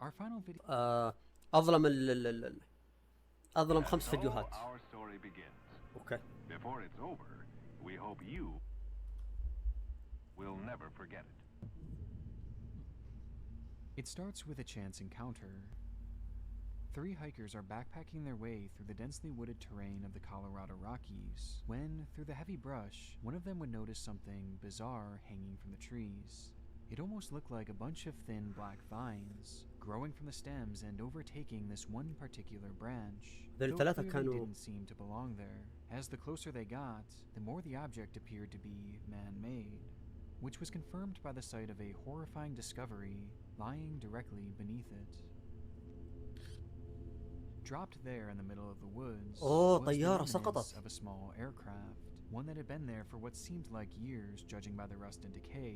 Our final video. اظلم اظلم 5 فيديوهات. اوكي. Before it's over, we hope you will never forget it. It starts with a chance encounter. 3 hikers are backpacking their way through the densely wooded terrain of the Colorado Rockies when, through the heavy brush, one of them would notice something bizarre hanging from the trees. It almost looked like a bunch of thin black vines growing from the stems and overtaking this one particular branch, though clearly didn't seem to belong there. As the closer they got, the more the object appeared to be man-made, which was confirmed by the sight of a horrifying discovery lying directly beneath it. Dropped there in the middle of the woods was the remnants of a small aircraft, one that had been there for what seemed like years judging by the rust and decay.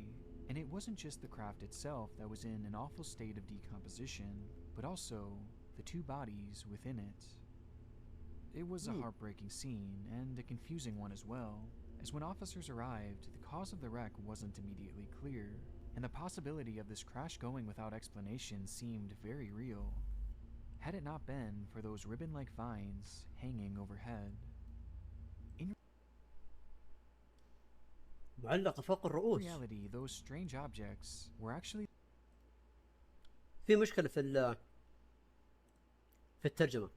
And it wasn't just the craft itself that was in an awful state of decomposition, but also the 2 bodies within it. It was a heartbreaking scene, and a confusing one as well, as when officers arrived, the cause of the wreck wasn't immediately clear, and the possibility of this crash going without explanation seemed very real, had it not been for those ribbon-like vines hanging overhead. معلقة فوق الرؤوس. In reality, those strange objects were actually. في مشكلة في الترجمة.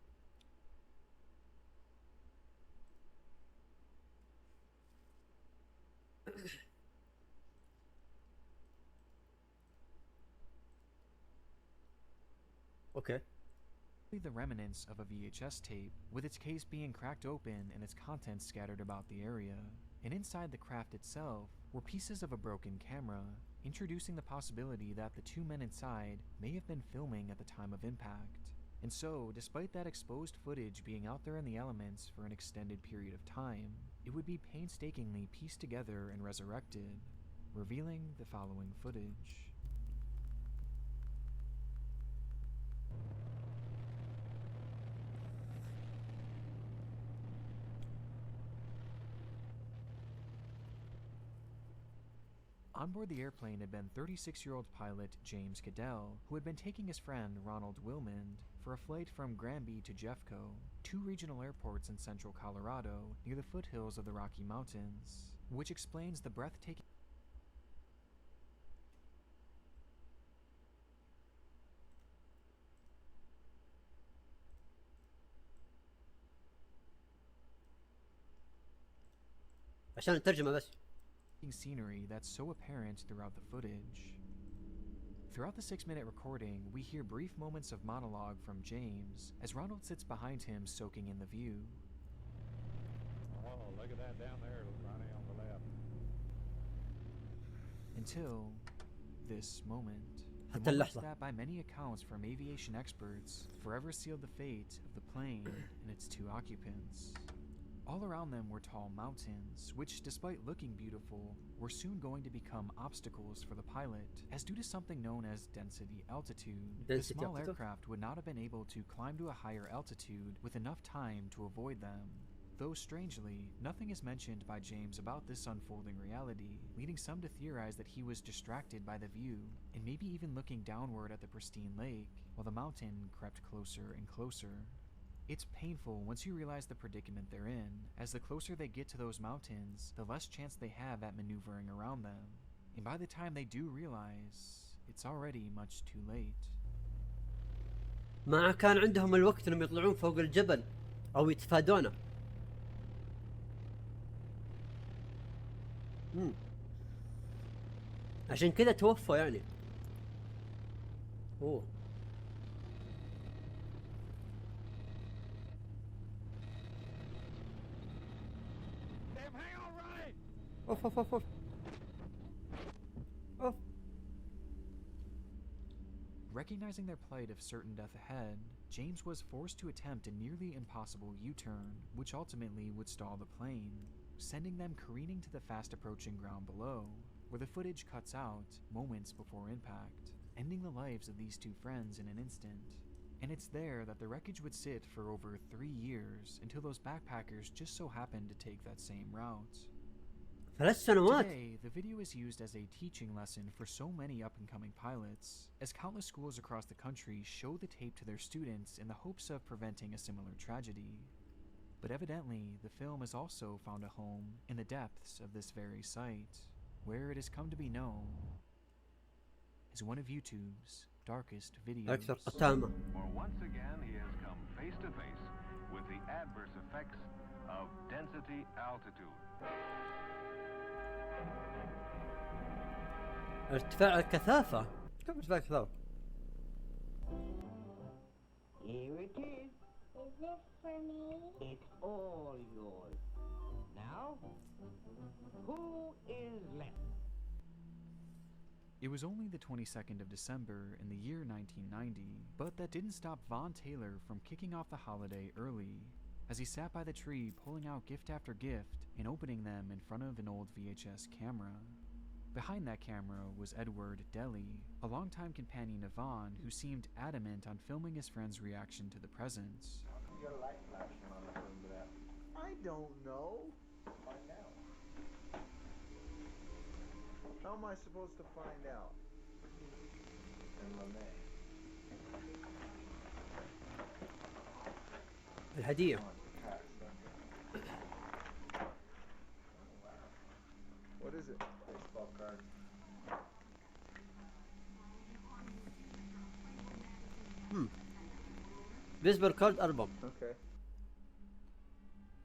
Okay. The remnants of a VHS tape, with its case being cracked open and its contents scattered about the area. And inside the craft itself were pieces of a broken camera, introducing the possibility that the 2 men inside may have been filming at the time of impact. And so, despite that exposed footage being out there in the elements for an extended period of time, it would be painstakingly pieced together and resurrected, revealing the following footage. On board the airplane had been 36-year-old pilot James Cadell, who had been taking his friend Ronald Wilmond for a flight from Granby to Jeffco, 2 regional airports in central Colorado near the foothills of the Rocky Mountains, which explains the breathtaking. عشان الترجمة بس. Scenery that's so apparent throughout the footage. Throughout the 6-minute recording, we hear brief moments of monologue from James as Ronald sits behind him soaking in the view. Oh, look at that down there, Ronnie, on the left. Until this moment. حتى اللحظة. That by many accounts from aviation experts forever sealed the fate of the plane and its 2 occupants. All around them were tall mountains, which, despite looking beautiful, were soon going to become obstacles for the pilot, as due to something known as density altitude, the small aircraft would not have been able to climb to a higher altitude with enough time to avoid them. Though strangely, nothing is mentioned by James about this unfolding reality, leading some to theorize that he was distracted by the view, and maybe even looking downward at the pristine lake, while the mountain crept closer and closer. It's painful once you realize the predicament they're in, as the closer they get to those mountains, the less chance they have at maneuvering around them. And by the time they do realize, it's already much too late. ما كان عندهم الوقت انهم يطلعون فوق الجبل او يتفادونه. عشان كذا توفى يعني. اوه. اوف اوف اوف اوف اوف. Recognizing their plight of certain death ahead, James was forced to attempt a nearly impossible U-turn, which ultimately would stall the plane, sending them careening to the fast-approaching ground below, where the footage cuts out moments before impact, ending the lives of these 2 friends in an instant. And it's there that the wreckage would sit for over 3 years until those backpackers just so happened to take that same route. 3 سنوات. Today, the video is used as a teaching lesson for so many up-and-coming pilots, as countless schools across the country show the tape to their students in the hopes of preventing a similar tragedy. But evidently, the film has also found a home in the depths of this very site, where it has come to be known as one of YouTube's darkest videos. أكثر قتامة. For once again, he has come face to face with the adverse effects of density altitude. ارتفاع الكثافة. كيف ارتفاع الكثافة؟ Here it is. Is this for me? It's all yours. Now, who is left? It was only the 22nd of December in the year 1990, but that didn't stop Von Taylor from kicking off the holiday early, as he sat by the tree pulling out gift after gift and opening them in front of an old VHS camera. Behind that camera was Edward Deli, a longtime companion of Von who seemed adamant on filming his friend's reaction to the presents. You got a light flashing on the front of that. I don't know. Find out. How am I supposed to find out? And Monet. الهدية. What is it? Baseball card. بيسبول كارد ألبوم. Okay.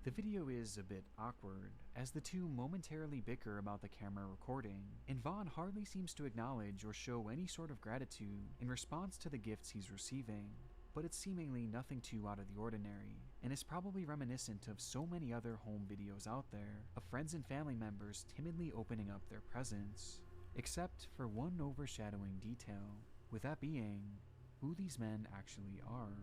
The video is a bit awkward, as the two momentarily bicker about the camera recording, and Von hardly seems to acknowledge or show any sort of gratitude in response to the gifts he's receiving. But it's seemingly nothing too out of the ordinary, and is probably reminiscent of so many other home videos out there of friends and family members timidly opening up their presents, except for one overshadowing detail, with that being who these men actually are.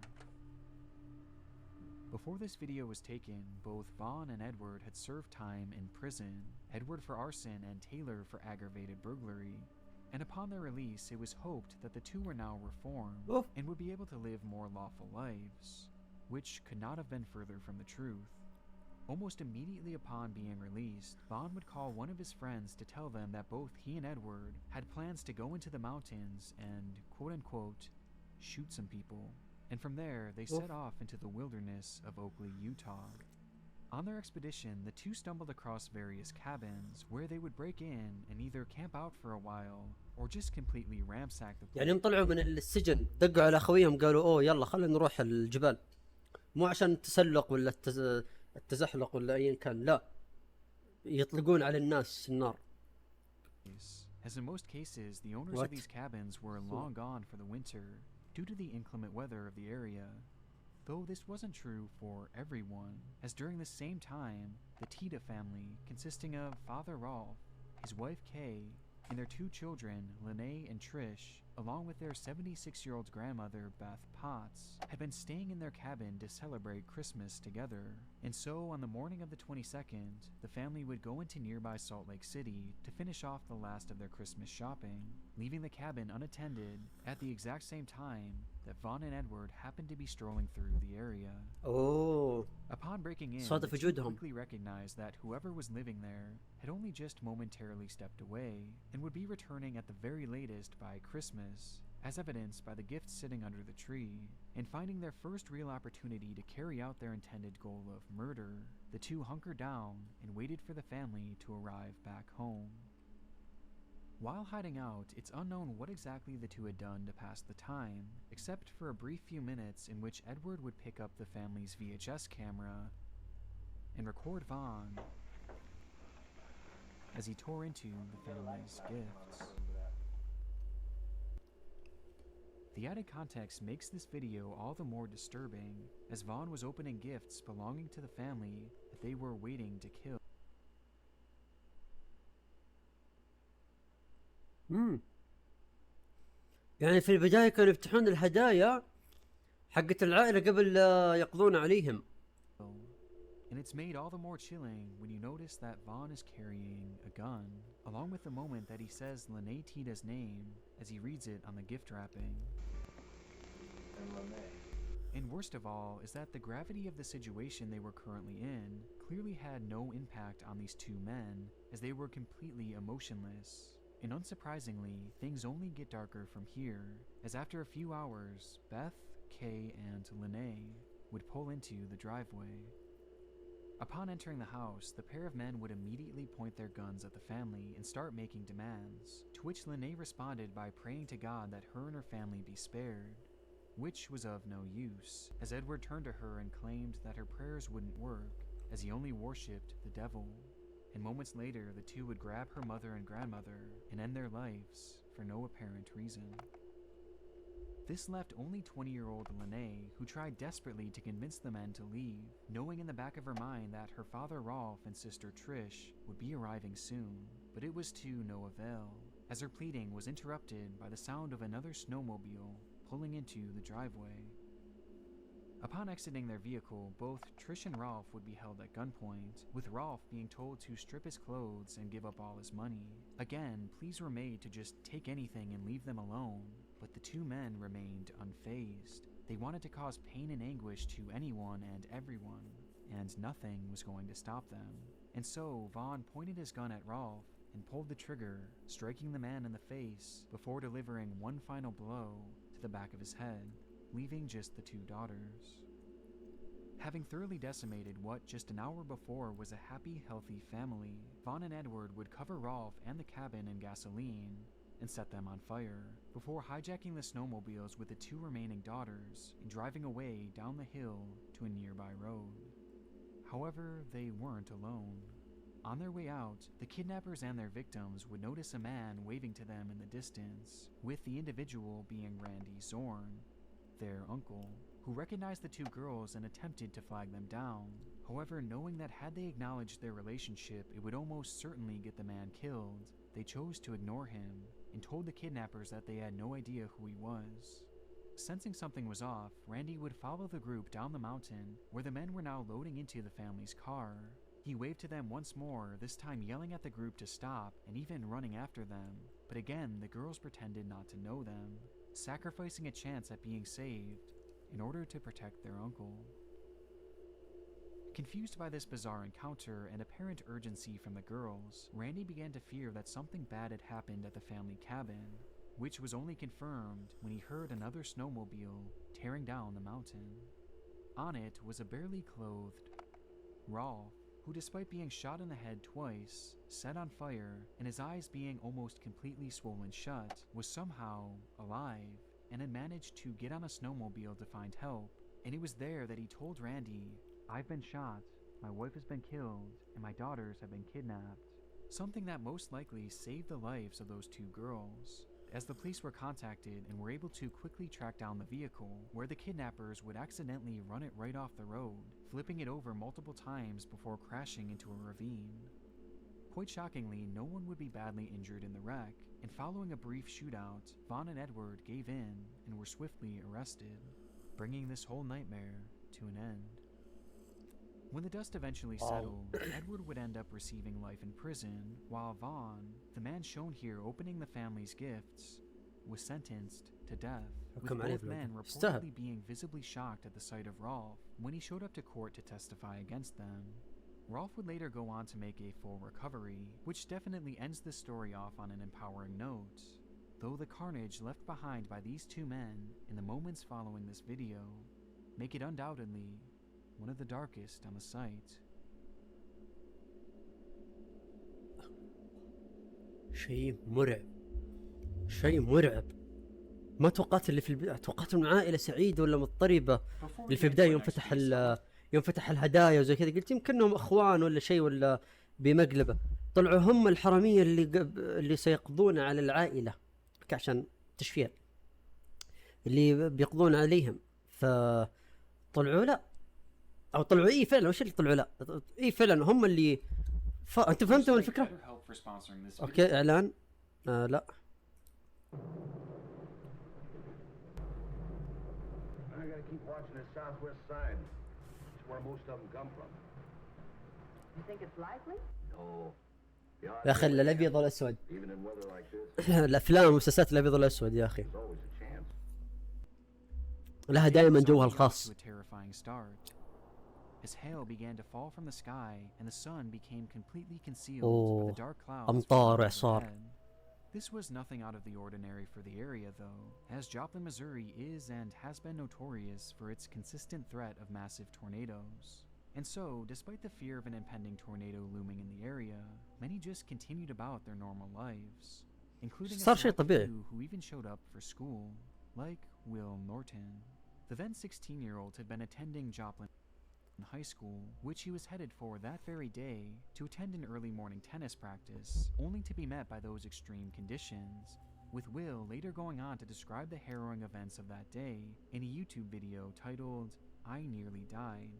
Before this video was taken, both Von and Edward had served time in prison, Edward for arson and Taylor for aggravated burglary, and upon their release it was hoped that the two were now reformed and would be able to live more lawful lives, which could not have been further from the truth. Almost immediately upon being released, Von would call one of his friends to tell them that both he and Edward had plans to go into the mountains and, quote-unquote, shoot some people. And from there, they set off into the wilderness of Oakley, Utah. On their expedition, the two stumbled across various cabins where they would break in and either camp out for a while or just completely ransack the place. يعني هم طلعوا من السجن دقوا على أخويهم قالوا أوه يلا خلينا نروح الجبال، مو عشان التسلق ولا التزحلق ولا أيا كان، لا يطلقون على الناس النار. As in most cases, the owners of these cabins were long gone for the winter due to the inclement weather of the area. Though this wasn't true for everyone, as during the same time, the Tita family, consisting of Father Rolf, his wife Kay, and their two children, Lene and Trish, along with their 76-year-old grandmother, Beth Potts, had been staying in their cabin to celebrate Christmas together. And so, on the morning of the 22nd, the family would go into nearby Salt Lake City to finish off the last of their Christmas shopping, leaving the cabin unattended at the exact same time that Von and Edward happened to be strolling through the area. Oh. Upon breaking in, صادف the two وجودهم. quickly recognized that whoever was living there had only just momentarily stepped away and would be returning at the very latest by Christmas, as evidenced by the gifts sitting under the tree. And finding their first real opportunity to carry out their intended goal of murder, the two hunkered down and waited for the family to arrive back home. While hiding out, it's unknown what exactly the two had done to pass the time, except for a brief few minutes in which Edward would pick up the family's VHS camera and record Von as he tore into the family's gifts. The added context makes this video all the more disturbing, as Von was opening gifts belonging to the family that they were waiting to kill. يعني في البداية كانوا يفتحون الهدايا حقت العائلة قبل لا يقضون عليهم. And it's made all the more chilling when you notice that Von is carrying a gun, along with the moment that he says Lene Tita's name as he reads it on the gift wrapping. And worst of all is that the gravity of the situation they were currently in clearly had no impact on these two men, as they were completely emotionless. And unsurprisingly, things only get darker from here, as after a few hours, Beth, Kay, and Lene would pull into the driveway. Upon entering the house, the pair of men would immediately point their guns at the family and start making demands, to which Lene responded by praying to God that her and her family be spared, which was of no use, as Edward turned to her and claimed that her prayers wouldn't work, as he only worshipped the devil. And moments later, the two would grab her mother and grandmother and end their lives for no apparent reason. This left only 20-year-old Lene, who tried desperately to convince the men to leave, knowing in the back of her mind that her father Rolf and sister Trish would be arriving soon. But it was to no avail, as her pleading was interrupted by the sound of another snowmobile pulling into the driveway. Upon exiting their vehicle, both Trish and Rolf would be held at gunpoint, with Rolf being told to strip his clothes and give up all his money. Again, pleas were made to just take anything and leave them alone, but the two men remained unfazed. They wanted to cause pain and anguish to anyone and everyone, and nothing was going to stop them. And so, Vaughn pointed his gun at Rolf and pulled the trigger, striking the man in the face before delivering one final blow to the back of his head, leaving just the two daughters. Having thoroughly decimated what just an hour before was a happy, healthy family, Vaughn and Edward would cover Rolf and the cabin in gasoline and set them on fire, before hijacking the snowmobiles with the two remaining daughters and driving away down the hill to a nearby road. However, they weren't alone. On their way out, the kidnappers and their victims would notice a man waving to them in the distance, with the individual being Randy Zorn, their uncle, who recognized the two girls and attempted to flag them down. However, knowing that had they acknowledged their relationship, it would almost certainly get the man killed, they chose to ignore him and told the kidnappers that they had no idea who he was. Sensing something was off, Randy would follow the group down the mountain, where the men were now loading into the family's car. He waved to them once more, this time yelling at the group to stop and even running after them, but again the girls pretended not to know them, sacrificing a chance at being saved in order to protect their uncle. Confused by this bizarre encounter and apparent urgency from the girls, Randy began to fear that something bad had happened at the family cabin, which was only confirmed when he heard another snowmobile tearing down the mountain. On it was a barely clothed Rolf, who despite being shot in the head twice, set on fire, and his eyes being almost completely swollen shut, was somehow alive and had managed to get on a snowmobile to find help. And it was there that he told Randy, "I've been shot, my wife has been killed, and my daughters have been kidnapped." Something that most likely saved the lives of those two girls, as the police were contacted and were able to quickly track down the vehicle, where the kidnappers would accidentally run it right off the road, flipping it over multiple times before crashing into a ravine. Quite shockingly, no one would be badly injured in the wreck, and following a brief shootout, Vaughn and Edward gave in and were swiftly arrested, bringing this whole nightmare to an end. When the dust eventually settled, Edward would end up receiving life in prison, while Vaughn, the man shown here opening the family's gifts, was sentenced to death, with both men reportedly being visibly shocked at the sight of Rolf when he showed up to court to testify against them. Rolf would later go on to make a full recovery, which definitely ends the story off on an empowering note, though the carnage left behind by these two men in the moments following this video make it undoubtedly one of the darkest on the site. شيء مرعب، شيء مرعب. ما توقعت اللي في البداية، توقعت من عائلة سعيدة ولا مضطربة. اللي في البداية يوم فتح الهدايا وزي كذا قلت يمكنهم اخوان ولا شيء ولا بمقلبة. طلعوا هم الحرامية اللي سيقضون على العائلة عشان تشفير، اللي بيقضون عليهم. فطلعوا لا، او طلعوا ايه فعلا. وش اللي طلعوا لا؟ ايه فعلا هم اللي انت فهمتوا الفكرة؟ اوكي اعلان لا I gotta keep watching the southwest side. It's where most of them come from. You think it's likely? No. يا اخي الابيض والاسود. Even in weather like this, الافلام والمسلسلات الابيض والاسود يا اخي there's always a chance. لها دائما جوها الخاص. as hail began to fall from the sky and the sun became completely concealed by the dark clouds أمطار وإعصار. overhead. This was nothing out of the ordinary for the area, though, as Joplin, Missouri is and has been notorious for its consistent threat of massive tornadoes. And so, despite the fear of an impending tornado looming in the area, many just continued about their normal lives, including a صار شيء select طبيعي. few who even showed up for school, like Will Norton. The then 16-year-old had been attending Joplin High School, which he was headed for that very day to attend an early morning tennis practice, only to be met by those extreme conditions, with Will later going on to describe the harrowing events of that day in a YouTube video titled, "I Nearly Died."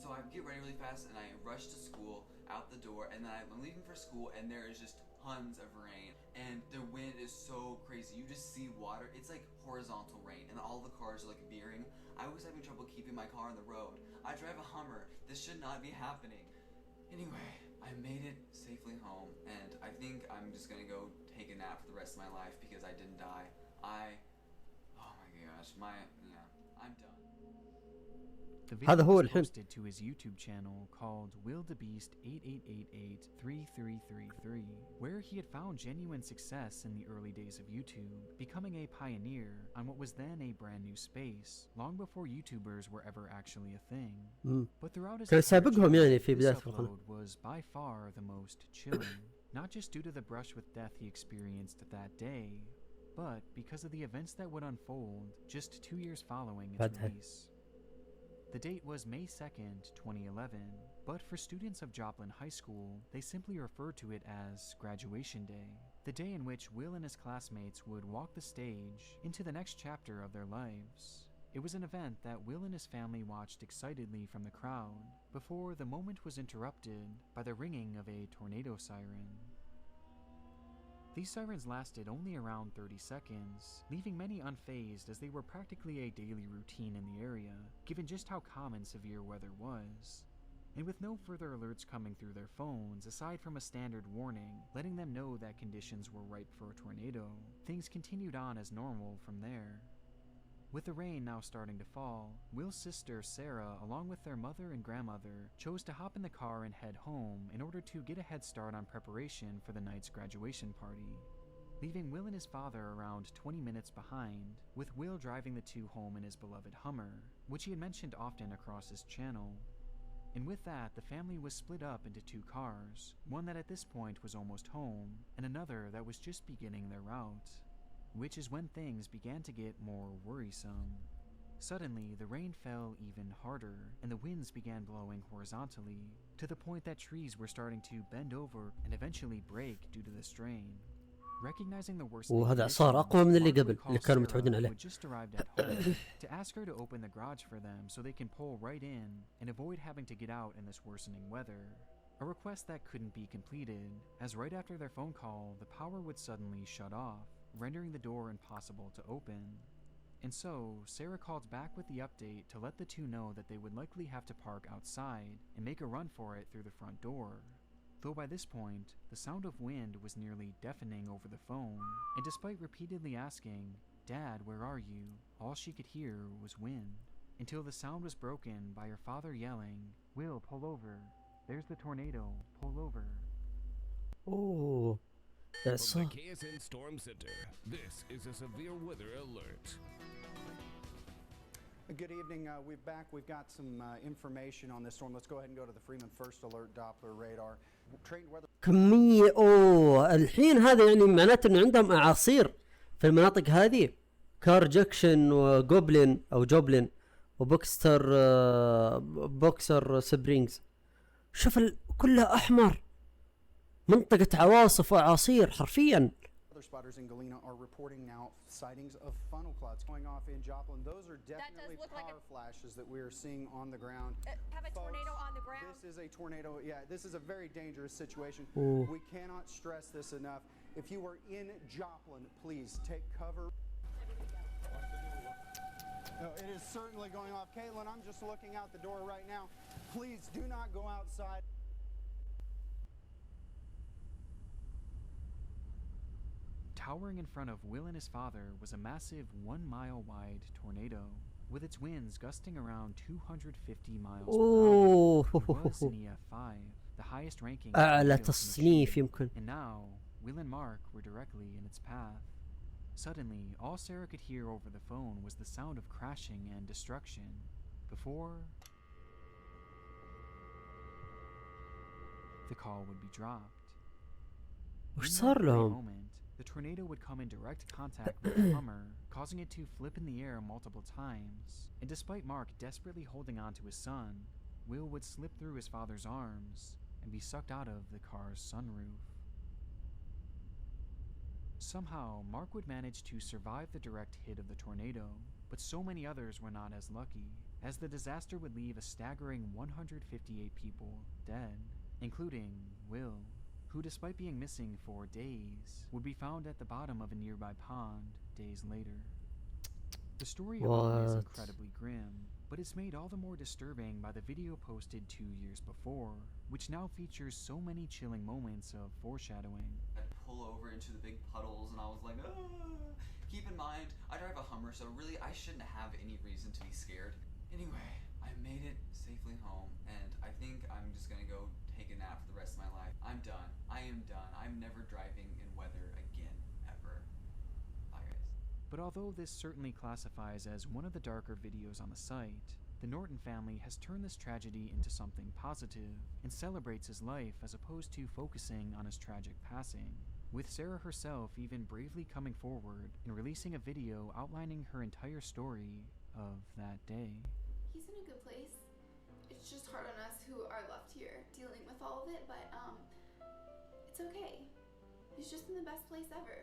So I get ready really fast and I rush to school, out the door, and then I'm leaving for school and there is just tons of rain and the wind is so crazy. You just see water. It's like horizontal rain and all the cars are like veering. I was having trouble keeping my car on the road. I drive a Hummer. This should not be happening. Anyway, I made it safely home and I think I'm just gonna go take a nap for the rest of my life because I didn't die. Oh my gosh, I'm done. The هذا video هو was الحين. posted to his YouTube channel called WillTheBeast88883333, where he had found genuine success in the early days of YouTube, becoming a pioneer on what was then a brand new space, long before YouTubers were ever actually a thing. But throughout his كان entire سابقهم يعني channel, في this بداية القناة. upload was by far the most chilling, not just due to the brush with death he experienced that day, but because of the events that would unfold just 2 years following its بعدها. release. The date was May 2nd, 2011, but for students of Joplin High School, they simply referred to it as Graduation Day, the day in which Will and his classmates would walk the stage into the next chapter of their lives. It was an event that Will and his family watched excitedly from the crowd before the moment was interrupted by the ringing of a tornado siren. These sirens lasted only around 30 seconds, leaving many unfazed as they were practically a daily routine in the area, given just how common severe weather was. And with no further alerts coming through their phones, aside from a standard warning letting them know that conditions were ripe for a tornado, things continued on as normal from there. With the rain now starting to fall, Will's sister Sarah, along with their mother and grandmother, chose to hop in the car and head home in order to get a head start on preparation for the night's graduation party, leaving Will and his father around 20 minutes behind, with Will driving the two home in his beloved Hummer, which he had mentioned often across his channel. And with that, the family was split up into two cars, one that at this point was almost home, and another that was just beginning their route, which is when things began to get more worrisome. Suddenly, the rain fell even harder, and the winds began blowing horizontally, to the point that trees were starting to bend over and eventually break due to the strain. Recognizing the worst وهذا إعصار أقوى من اللي قبل اللي كانوا متعودين عليه. just arrived at home to ask her to open the garage for them so they can pull right in and avoid having to get out in this worsening weather. A request that couldn't be completed, as right after their phone call, the power would suddenly shut off, rendering the door impossible to open. And so, Sarah called back with the update to let the two know that they would likely have to park outside and make a run for it through the front door. Though by this point, the sound of wind was nearly deafening over the phone, and despite repeatedly asking, "Dad, where are you?" all she could hear was wind, until the sound was broken by her father yelling, "Will, pull over. There's the tornado. Pull over." أوه From إعصار. the KSN Storm Center, this is a severe weather alert. Good evening. We've got some information on this storm. Let's go ahead and go to the Freeman First Alert Doppler radar. Trained weather. كمية الحين هذا يعني معناته انه عندهم اعاصير في المناطق هذه. كار جكشن وجوبلين او جوبلين بوكسر سبرينجز. شوف كلها احمر. منطقة عواصف واعاصير حرفيا. Weather spotters in Galena are reporting now sightings of funnel clouds going off in Joplin. Those are definitely power flashes that we are seeing on the ground. Have a Folks, tornado on the ground? This is a tornado. Yeah, this is a very dangerous situation. We cannot stress this enough. If you are in Joplin, please take cover. No, it is certainly going off. Caitlin, I'm just looking out the door right now. Please do not go outside. Towering in front of Will and his father was a massive 1-mile wide tornado, with its winds gusting around 250 miles per اوه hour. It was an EF5, the highest ranking اعلى tornado تصنيف machine, يمكن. and now Will and Mark were directly in its path. Suddenly, all Sarah could hear over the phone was the sound of crashing and destruction before the call would be dropped. وش In صار that very لهم؟ moment, the tornado would come in direct contact with the Hummer, causing it to flip in the air multiple times. And despite Mark desperately holding on to his son, Will would slip through his father's arms and be sucked out of the car's sunroof. Somehow, Mark would manage to survive the direct hit of the tornado, but so many others were not as lucky, as the disaster would leave a staggering 158 people dead, including Will, who, despite being missing for days, would be found at the bottom of a nearby pond days later. The story of Will is incredibly grim, but it's made all the more disturbing by the video posted 2 years before, which now features so many chilling moments of foreshadowing. I'd pull over into the big puddles and I was like, ah. Keep in mind, I drive a Hummer, so really I shouldn't have any reason to be scared. Anyway, I made it safely home, and I think I'm just gonna go take a nap for the rest of my life. I'm done. I am done. I'm never driving in weather again, ever. Bye, guys. But although this certainly classifies as one of the darker videos on the site, the Norton family has turned this tragedy into something positive and celebrates his life as opposed to focusing on his tragic passing, with Sarah herself even bravely coming forward and releasing a video outlining her entire story of that day. He's in a good place. It's just hard on us who are left here dealing with all of it, but it's okay. He's just in the best place ever.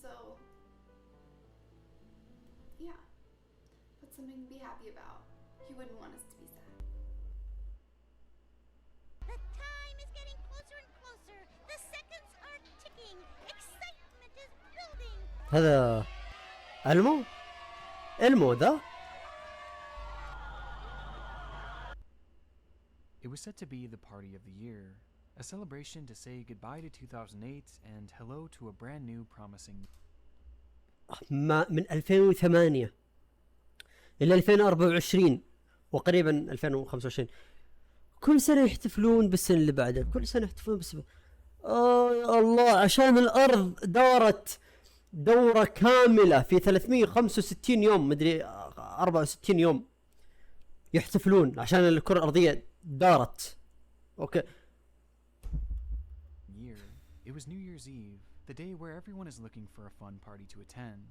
So yeah, that's something to be happy about. He wouldn't want us to be sad. The time is getting closer and closer. The seconds are ticking. Excitement is building. هذا المو ذا. It was said to be the party of the year, a celebration to say goodbye to 2008 and hello to a brand new promising. ما من 2008 إلى 2024 وقريبا 2025 كل سنة يحتفلون بالسنة اللي بعدها، كل سنة يحتفلون يا الله، عشان الأرض دورت دورة كاملة في 365 يوم، مدري 64 يوم يحتفلون عشان الكرة الأرضية دارت. أوكي. It was New Year's Eve, the day where everyone is looking for a fun party to attend.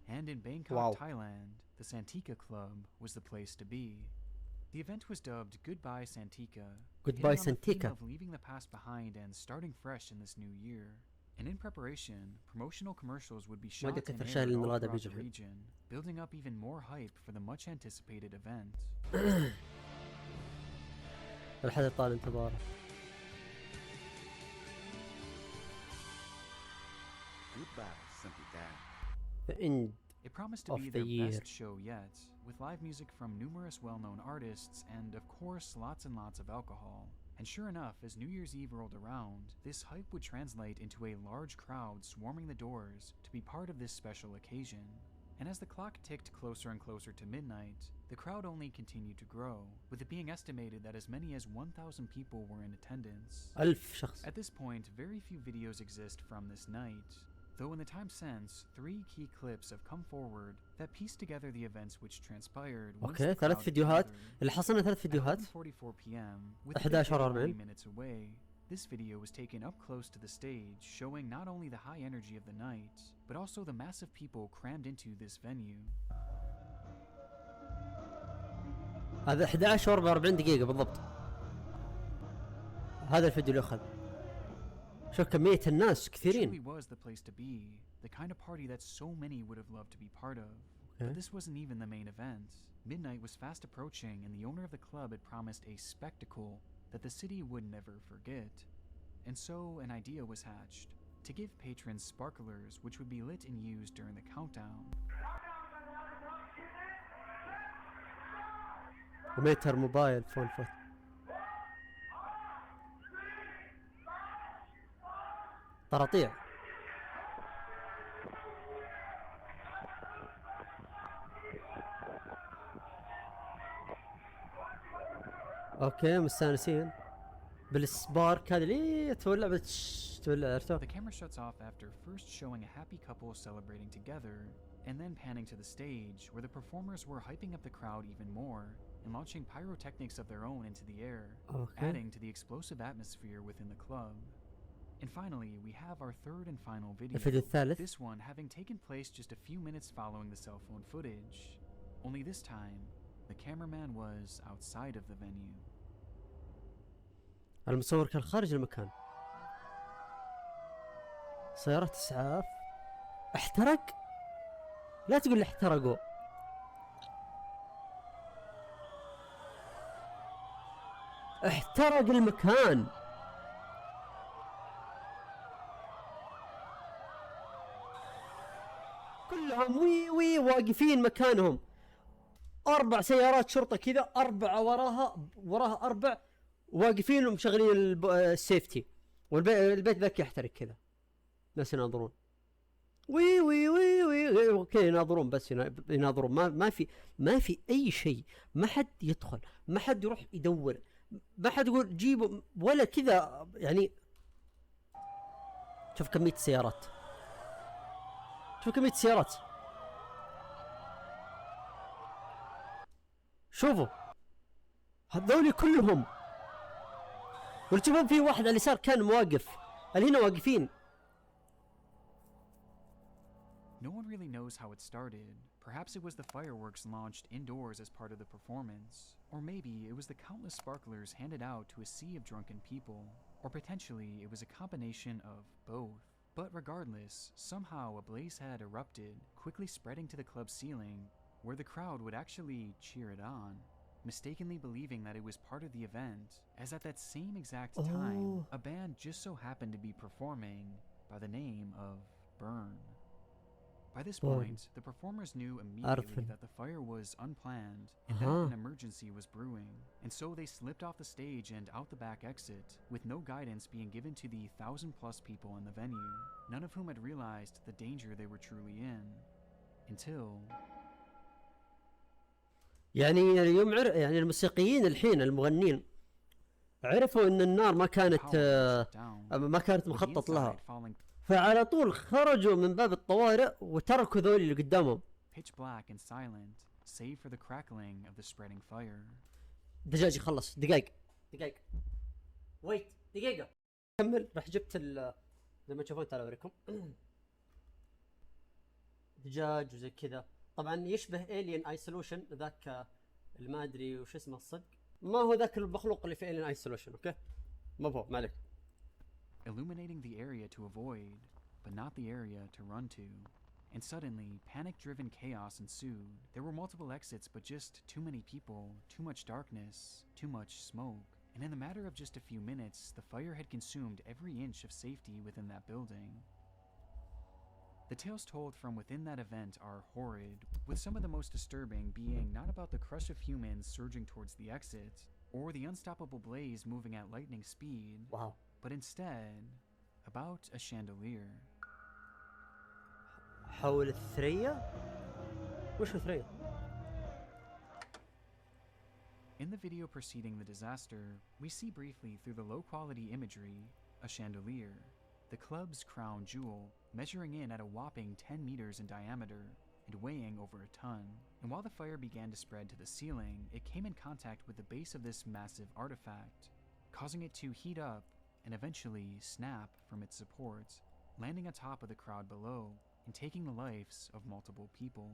And in Bangkok, Wow. Thailand, the Santika Club was the place to be. The event was dubbed Goodbye Santika, Goodbye hitting on the theme Santika. of leaving the past behind and starting fresh in this new year. And in preparation, promotional commercials would be shot and aired all throughout the region, building up even more hype for the much anticipated event. الحدث طال انتظاره. Goodbye, Santika. The end. It promised to of be the their year. best show yet, with live music from numerous well-known artists and, of course, lots and lots of alcohol. And sure enough, as New Year's Eve rolled around, this hype would translate into a large crowd swarming the doors to be part of this special occasion. And as the clock ticked closer and closer to midnight, the crowd only continued to grow, with it being estimated that as many as 1,000 people were in attendance. 1000 شخص. At this point, very few videos exist from this night, though in the time since, 3 key clips have come forward that piece together the events which transpired. اوكي، 3 فيديوهات اللي حصلنا 3 فيديوهات. 11:44 p.m. with 11:40 minutes away. This video was taken up close to the stage, showing not only the high energy of the night, but also the massive people crammed into this venue. هذا 11:44 دقيقة بالضبط. هذا الفيديو اللي أخذ. شوف كمية الناس كثيرين. It truly was the place to be, the kind of party that so many would have loved to be part of. But this wasn't even the main event. Midnight was fast approaching, and the owner of the club had promised a spectacle that the city would never forget. And so an idea was hatched, to give patrons sparklers which would be lit and used during the countdown. وميتر موبايل فون فوت. طراطيع. اوكي مستانسين بالسبارك هذا اللي تولع تولع عرفته. The camera shuts off after first showing a happy couple celebrating together, and then panning to the stage where the performers were hyping up the crowd even more and launching pyrotechnics of their own into the air, adding to the explosive atmosphere within the club. And finally, we have our third and final video, this one having taken place just a few minutes following the cell phone footage. Only this time, the cameraman was outside of the venue. المصور كان خارج المكان. سيارات اسعاف احترق. لا تقول لي احترقوا. احترق المكان. كلهم وي واقفين مكانهم. 4 سيارات شرطة كذا، 4 وراها 4 واقفين ومشغلين السيفتي، والبيت ذاك يحترق كذا. ناس يناظرون وي اوكي يناظرون، بس يناظرون. ما في اي شيء. ما حد يدخل، ما حد يروح يدور، ما حد يقول جيبوا ولا كذا. يعني شوف كمية السيارات، شوف كمية السيارات، شوفوا هذول كلهم. وتشوفون في واحد على اليسار كان مواقف، اللي هنا واقفين. No one really knows how it started. Perhaps it was the fireworks launched indoors as part of the performance. Or maybe it was the countless sparklers handed out to a sea of drunken people. Or potentially it was a combination of both. But regardless, somehow a blaze had erupted, quickly spreading to the club's ceiling, where the crowd would actually cheer it on, mistakenly believing that it was part of the event, as at that same exact time, a band just so happened to be performing by the name of Burn. By this point, the performers knew immediately that the fire was unplanned and that an emergency was brewing, and so they slipped off the stage and out the back exit, with no guidance being given to the 1,000+ people in the venue, none of whom had realized the danger they were truly in, until... يعني اليوم يعني الموسيقيين الحين المغنين عرفوا ان النار ما كانت مخطط لها، فعلى طول خرجوا من باب الطوارئ وتركوا ذول اللي قدامهم. Pitch black and silent, save for the crackling of the spreading fire. دجاج يخلص دقائق. ويت دقيقة. كمل. راح جبت زي ما تشوفون تعالوا اوريكم. دجاج وزي كذا. طبعا يشبه Alien Isolation، ذاك اللي ما ادري وش اسمه الصدق. ما هو ذاك المخلوق اللي في Alien Isolation. اوكي ما هو ما عليك. Illuminating the area to avoid, but not the area to run to. And suddenly, panic-driven chaos ensued. There were multiple exits, but just too many people, too much darkness, too much smoke. And in the matter of just a few minutes, the fire had consumed every inch of safety within that building. The tales told from within that event are horrid, with some of the most disturbing being not about the crush of humans surging towards the exit, or the unstoppable blaze moving at lightning speed. Wow. But instead, about a chandelier. حول الثريا؟ وش الثريا؟ In the video preceding the disaster, we see briefly through the low-quality imagery a chandelier, the club's crown jewel, measuring in at a whopping 10 meters in diameter and weighing over a ton. And while the fire began to spread to the ceiling, it came in contact with the base of this massive artifact, causing it to heat up and eventually snap from its supports, landing on top of the crowd below and taking the lives of multiple people.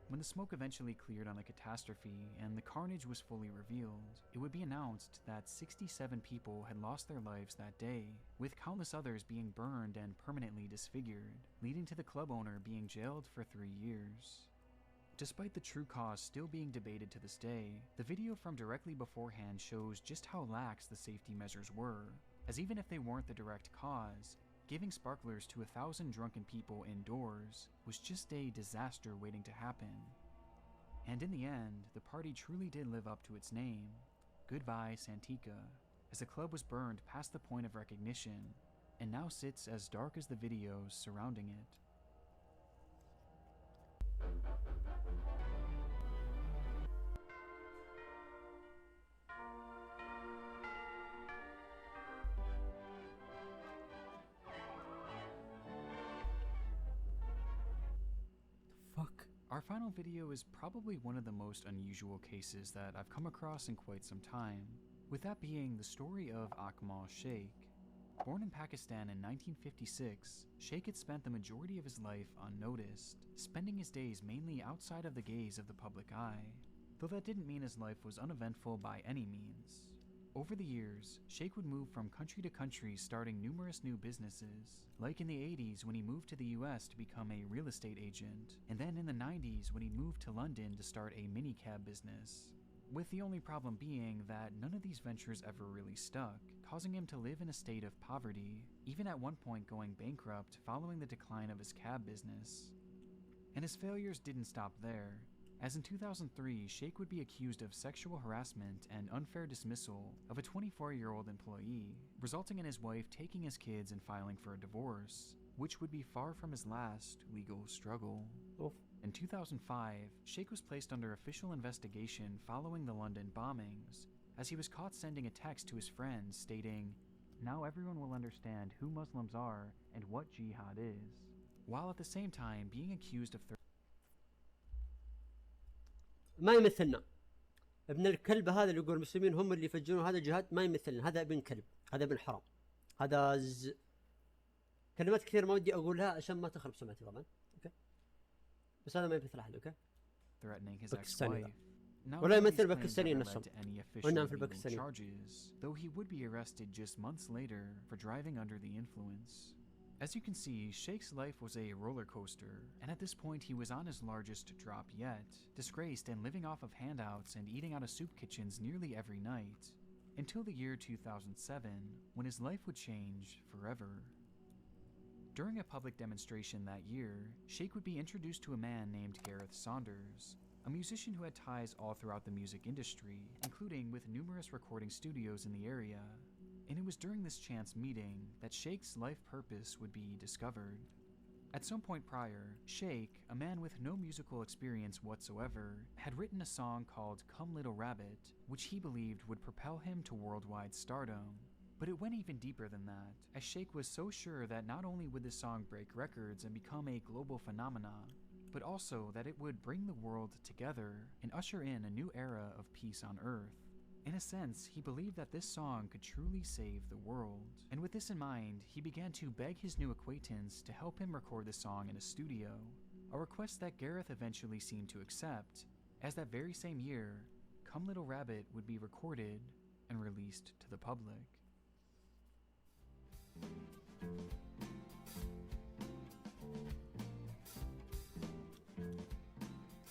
When the smoke eventually cleared on the catastrophe and the carnage was fully revealed, it would be announced that 67 people had lost their lives that day, with countless others being burned and permanently disfigured, leading to the club owner being jailed for 3 years. Despite the true cause still being debated to this day, the video from directly beforehand shows just how lax the safety measures were, as even if they weren't the direct cause, giving sparklers to 1,000 drunken people indoors was just a disaster waiting to happen. And in the end, the party truly did live up to its name. Goodbye, Santika, as the club was burned past the point of recognition, and now sits as dark as the videos surrounding it. Our final video is probably one of the most unusual cases that I've come across in quite some time, with that being the story of Akmal Sheikh. Born in Pakistan in 1956, Sheikh had spent the majority of his life unnoticed, spending his days mainly outside of the gaze of the public eye, though that didn't mean his life was uneventful by any means. Over the years, Sheikh would move from country to country starting numerous new businesses, like in the 80s when he moved to the US to become a real estate agent, and then in the 90s when he moved to London to start a minicab business. With the only problem being that none of these ventures ever really stuck, causing him to live in a state of poverty, even at one point going bankrupt following the decline of his cab business. And his failures didn't stop there, as in 2003, Sheikh would be accused of sexual harassment and unfair dismissal of a 24-year-old employee, resulting in his wife taking his kids and filing for a divorce, which would be far from his last legal struggle. Oof. In 2005, Sheikh was placed under official investigation following the London bombings, as he was caught sending a text to his friends stating, "Now everyone will understand who Muslims are and what jihad is," while at the same time being accused of ما يمثلنا. ابن الكلب هذا اللي يقول المسلمين هم اللي يفجرون هذا الجهاد ما يمثلنا. هذا ابن كلب، هذا ابن حرام، هذا كلمات كثير ما ودي اقولها عشان ما تخرب سمعتي طبعا. اوكي بس هذا ما يمثل احد. اوكي threatening his باكستاني ex-wife. ولا يمثل باكستانيين نفسهم. ونعم في الباكستانيين. charges, though he would be arrested just months later for driving under the influence. As you can see, Sheikh's life was a roller coaster, and at this point he was on his largest drop yet, disgraced and living off of handouts and eating out of soup kitchens nearly every night, until the year 2007, when his life would change forever. During a public demonstration that year, Sheikh would be introduced to a man named Gareth Saunders, a musician who had ties all throughout the music industry, including with numerous recording studios in the area. And it was during this chance meeting that Sheikh's life purpose would be discovered. At some point prior, Sheikh, a man with no musical experience whatsoever, had written a song called "Come Little Rabbit," which he believed would propel him to worldwide stardom. But it went even deeper than that, as Sheikh was so sure that not only would the song break records and become a global phenomenon, but also that it would bring the world together and usher in a new era of peace on earth. In a sense, he believed that this song could truly save the world, and with this in mind, he began to beg his new acquaintance to help him record the song in a studio, a request that Gareth eventually seemed to accept, as that very same year, "Come Little Rabbit" would be recorded and released to the public.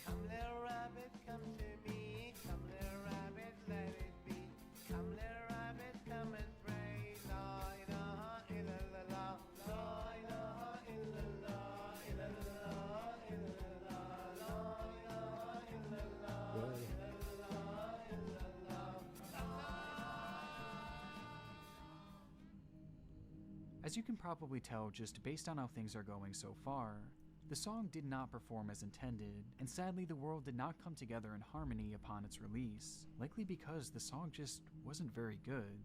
Come little rabbit, come to me. Come little rabbit, let it be. Come little rabbit, come and pray. La ilaha illallah. La ilaha illallah. Illallah, illallah. La ilaha illallah. Illallah, illallah. As you can probably tell just based on how things are going so far, the song did not perform as intended, and sadly the world did not come together in harmony upon its release, likely because the song just wasn't very good.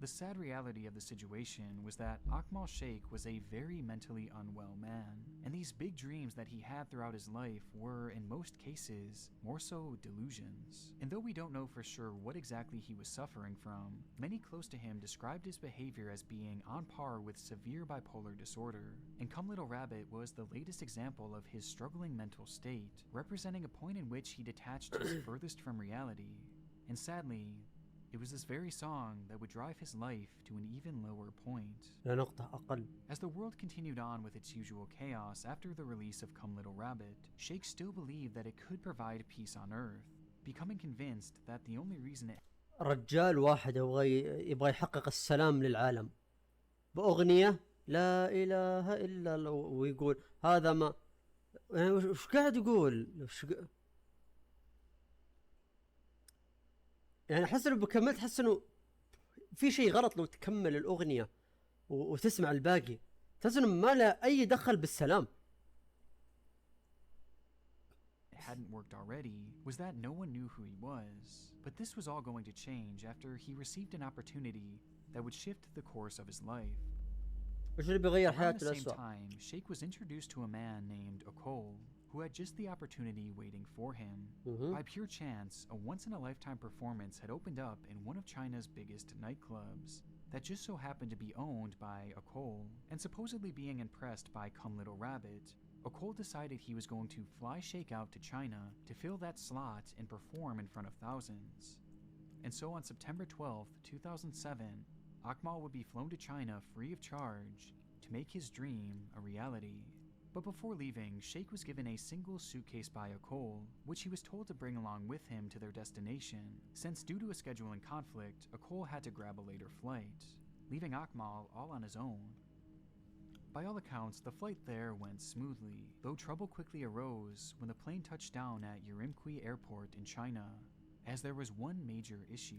The sad reality of the situation was that Akmal Sheikh was a very mentally unwell man, and these big dreams that he had throughout his life were, in most cases, more so delusions. And though we don't know for sure what exactly he was suffering from, many close to him described his behavior as being on par with severe bipolar disorder, and "Come Little Rabbit" was the latest example of his struggling mental state, representing a point in which he detached his furthest from reality. And sadly, it was this very song that would drive his life to an even lower point. As the world continued on with its usual chaos after the release of "Come Little Rabbit," Sheikh still believed that it could provide peace on earth, becoming convinced that the only reason it رجال واحد يبغى يحقق السلام للعالم بأغنية لا إله إلا الله، ويقول هذا ما يعني وش قاعد يقول؟ يعني احس لو بكمل تحس انه في شيء غلط لو تكمل الاغنيه وتسمع الباقي، تحس انه ما له اي دخل بالسلام. hadn't worked already was that no one knew who he was, but this was all going to change after he received an opportunity that would shift the course of his life. وش اللي بيغير حياته Around the same للأسوأ؟ time, Sheikh was introduced to a man named Yekun, who had just the opportunity waiting for him. By pure chance, a once-in-a-lifetime performance had opened up in one of China's biggest nightclubs that just so happened to be owned by Cole, and supposedly being impressed by Come Little Rabbit, Cole decided he was going to fly Shake out to China to fill that slot and perform in front of thousands. And so on September 12th, 2007, Akmal would be flown to China free of charge to make his dream a reality. But before leaving, Shake was given a single suitcase by Cole, which he was told to bring along with him to their destination, since due to a scheduling conflict, Cole had to grab a later flight, leaving Akmal all on his own. By all accounts, the flight there went smoothly, though trouble quickly arose when the plane touched down at Ürümqi Airport in China, as there was one major issue.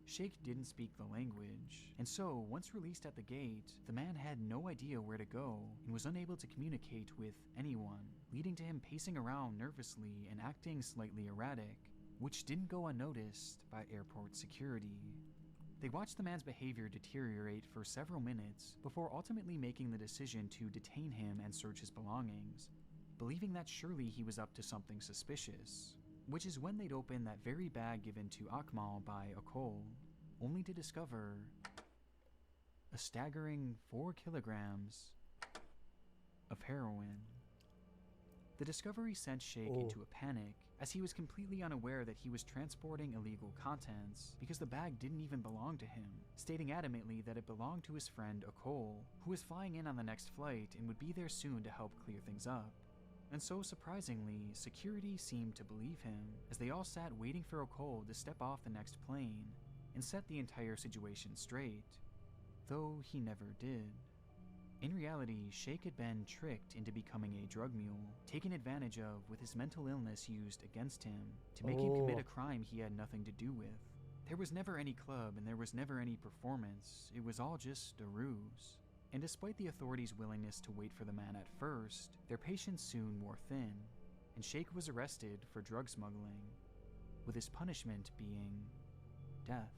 Shake didn't speak the language, and so, once released at the gate, the man had no idea where to go and was unable to communicate with anyone, leading to him pacing around nervously and acting slightly erratic, which didn't go unnoticed by airport security. They watched the man's behavior deteriorate for several minutes before ultimately making the decision to detain him and search his belongings, believing that surely he was up to something suspicious. Which is when they'd open that very bag given to Akmal by Cole, only to discover a staggering 4 kilograms of heroin. The discovery sent Shake into a panic, as he was completely unaware that he was transporting illegal contents because the bag didn't even belong to him, stating adamantly that it belonged to his friend Cole, who was flying in on the next flight and would be there soon to help clear things up. And so, surprisingly, security seemed to believe him, as they all sat waiting for Cole to step off the next plane and set the entire situation straight, though he never did. In reality, Shake had been tricked into becoming a drug mule, taken advantage of with his mental illness used against him to make him commit a crime he had nothing to do with. There was never any club and there was never any performance, it was all just a ruse. And despite the authorities' willingness to wait for the man at first, their patience soon wore thin, and Shake was arrested for drug smuggling, with his punishment being death.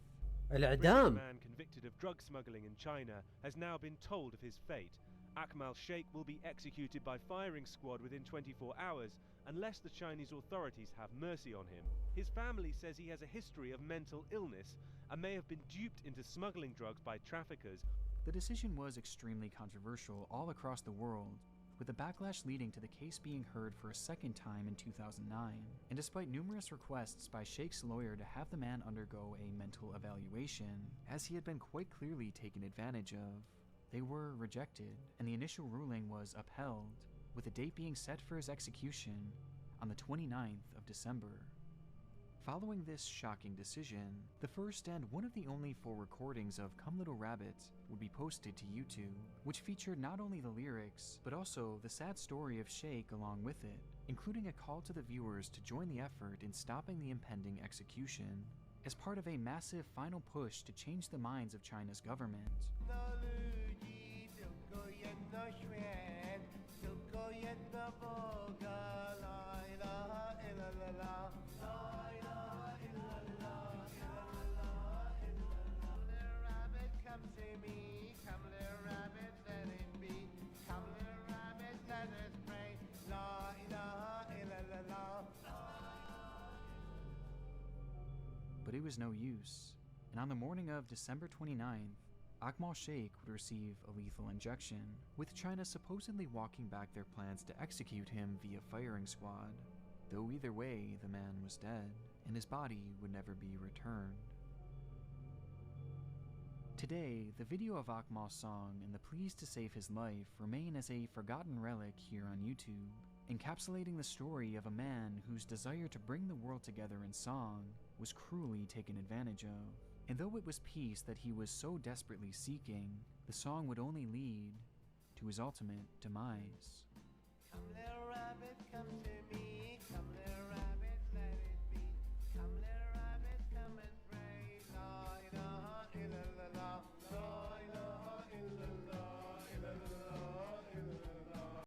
A man convicted of drug smuggling in China has now been told of his fate. Akmal Sheikh will be executed by firing squad within 24 hours unless the Chinese authorities have mercy on him. His family says he has a history of mental illness and may have been duped into smuggling drugs by traffickers. The decision was extremely controversial all across the world, with the backlash leading to the case being heard for a second time in 2009. And despite numerous requests by Shake's lawyer to have the man undergo a mental evaluation, as he had been quite clearly taken advantage of, they were rejected, and the initial ruling was upheld, with a date being set for his execution on the 29th of December. Following this shocking decision, the first and one of the only 4 recordings of Come Little Rabbit would be posted to YouTube, which featured not only the lyrics, but also the sad story of Shake along with it, including a call to the viewers to join the effort in stopping the impending execution, as part of a massive final push to change the minds of China's government. But it was no use, and on the morning of December 29th, Akmal Sheikh would receive a lethal injection, with China supposedly walking back their plans to execute him via firing squad, though either way the man was dead, and his body would never be returned. Today, the video of Akmal's song and the pleas to save his life remain as a forgotten relic here on YouTube, encapsulating the story of a man whose desire to bring the world together in song was cruelly taken advantage of. And though it was peace that he was so desperately seeking, the song would only lead to his ultimate demise. Come little rabbit, come to